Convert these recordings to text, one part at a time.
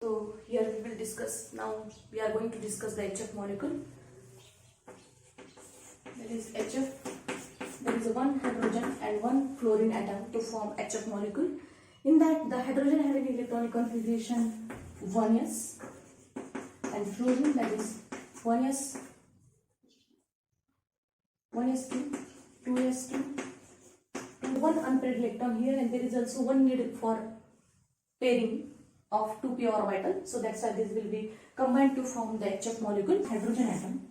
So here we will discuss, now we are going to discuss the HF molecule. There is HF, there is one hydrogen and one fluorine atom to form HF molecule. In that the hydrogen having electronic configuration 1s and fluorine, that is 1s, 1s2, 2s2, and one unpaired electron here, and there is also one need for pairing of 2p orbital. So that's why this will be combined to form the HF molecule. Hydrogen atom,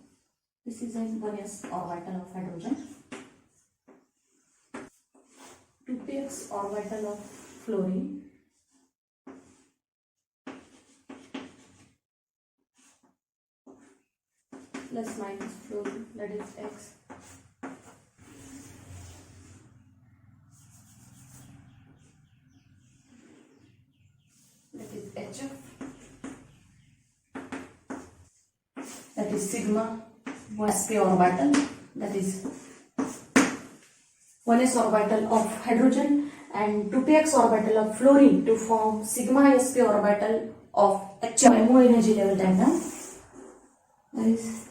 this is an 1s orbital of hydrogen, 2px orbital of fluorine, plus minus fluorine, that is x, that is HF, that is sigma 1sp orbital, that is 1s orbital of hydrogen and 2px orbital of fluorine to form sigma sp orbital of HF. MO energy level diagram, that is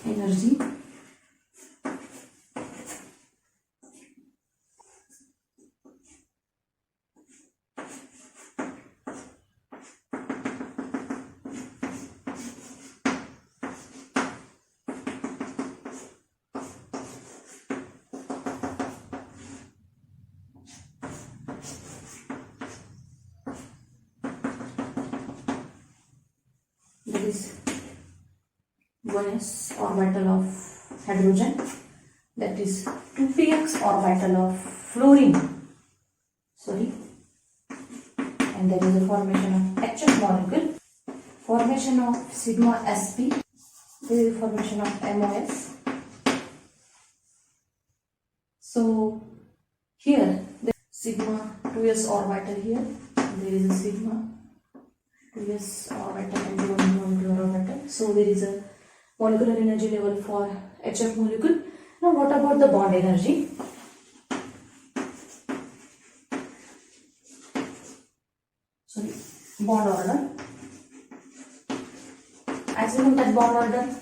energy. That is 1s orbital of hydrogen, that is 2px orbital of fluorine, and there is a formation of HF molecule, formation of sigma sp, there is a formation of MOS. So here the sigma 2s orbital, here there is a sigma 2s orbital and one molecular orbital. So there is a molecular energy level for HF molecule. Now what about the bond energy? Bond order. As you know that bond order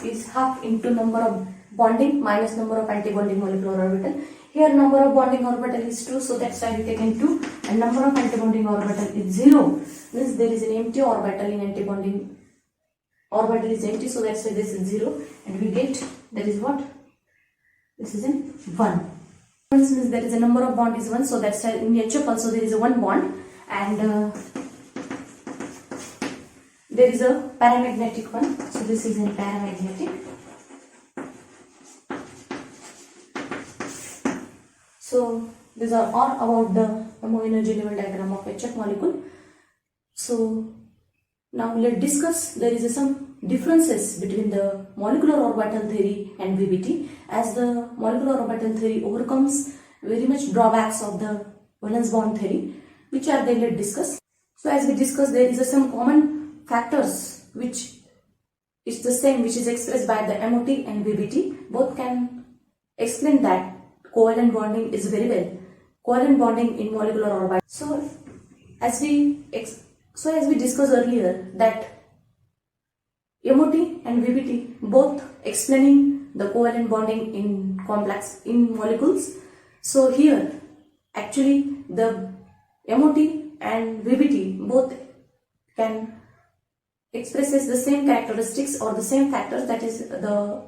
is half into number of bonding minus number of anti-bonding molecular orbital. Here number of bonding orbital is 2, so that's why we taken 2, and number of anti-bonding orbital is 0. Means there is an empty orbital in anti-bonding orbital is empty, so that's why this is 0, and we get, that is what? This is in 1. Means there is a number of bond is 1, so that's why in HF also there is a 1 bond, and there is a paramagnetic one, so this is in paramagnetic. So these are all about the MO energy level diagram of HF molecule. So now let's discuss, there is some differences between the molecular orbital theory and VBT, as the molecular orbital theory overcomes very much drawbacks of the valence bond theory, which are they, let's discuss. So as we discussed, there is some common factors which is the same, which is expressed by the MOT and VBT. Both can explain that covalent bonding is very well, covalent bonding in molecular orbital. So as we discussed earlier, that MOT and VBT both explaining the covalent bonding in complex in molecules. So here actually the MOT and VBT both can expresses the same characteristics or the same factors, that is the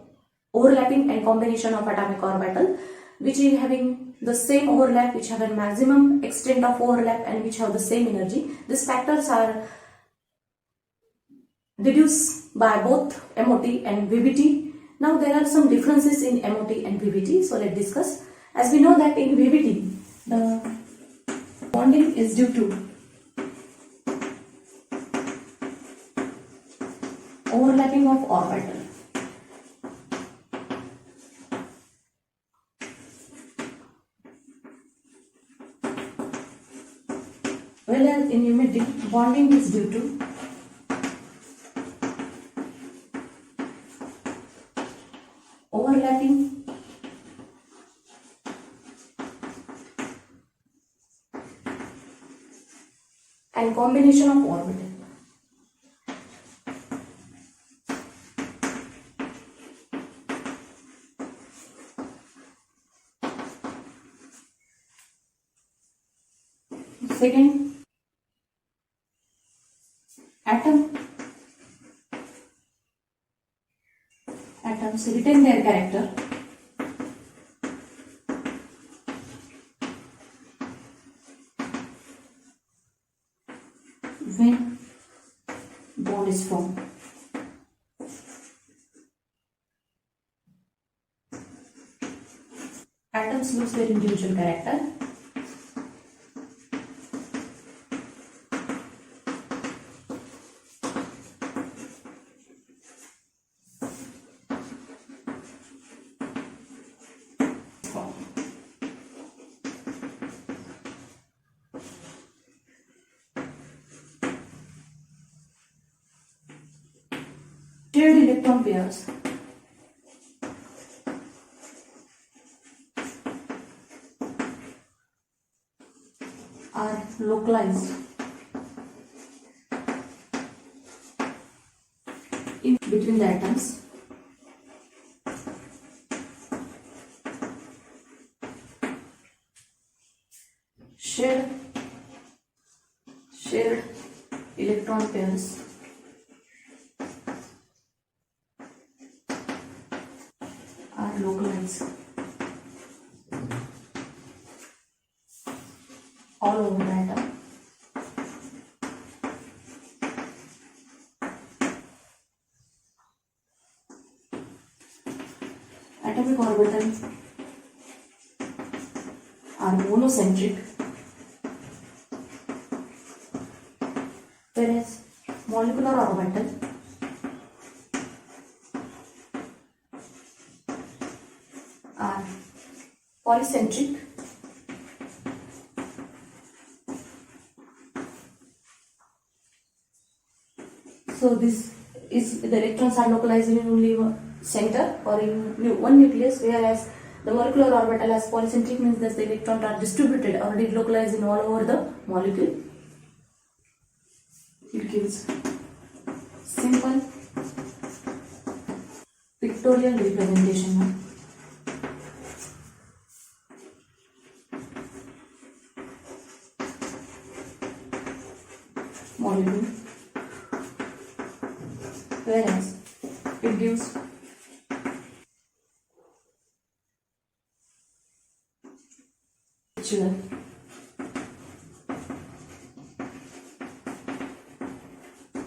overlapping and combination of atomic orbital, which is having the same overlap, which have a maximum extent of overlap, and which have the same energy. These factors are deduced by both MOT and VBT. Now there are some differences in MOT and VBT, so let's discuss. As we know that in VBT the bonding is due to overlapping of orbital. Whereas in MOT, bonding is due to overlapping and combination of orbital. Second, atoms retain their character when bond is formed. Atoms lose their individual character shared electron pairs are localized in between the atoms. Shared electron pairs are localized all over the atom. Atomic orbitals are monocentric, whereas molecular orbital are polycentric. So this is the electrons are localized in only one center or in one nucleus, whereas the molecular orbital as polycentric means that the electrons are distributed or localized in all over the molecule. It gives simple pictorial representation of molecule, whereas it gives visual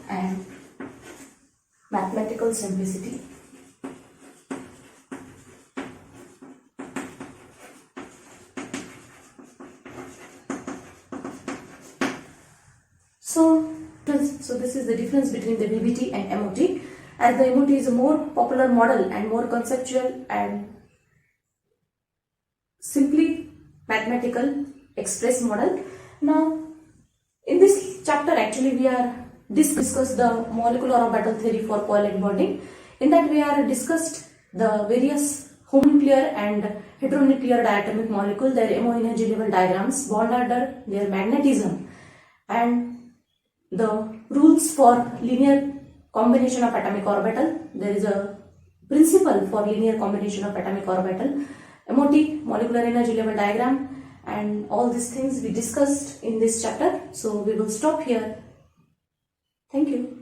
and mathematical simplicity. So this is the difference between the VBT and MOT, as the MOT is a more popular model and more conceptual and simply mathematical express model. Now in this chapter actually we are discuss the molecular orbital theory for covalent bonding. In that we are discussed the various homonuclear and heteronuclear diatomic molecule, their MO energy level diagrams, bond order, their magnetism, and the rules for linear combination of atomic orbital. There is a principle for linear combination of atomic orbital, MOT, molecular energy level diagram, and all these things we discussed in this chapter. So we will stop here. Thank you.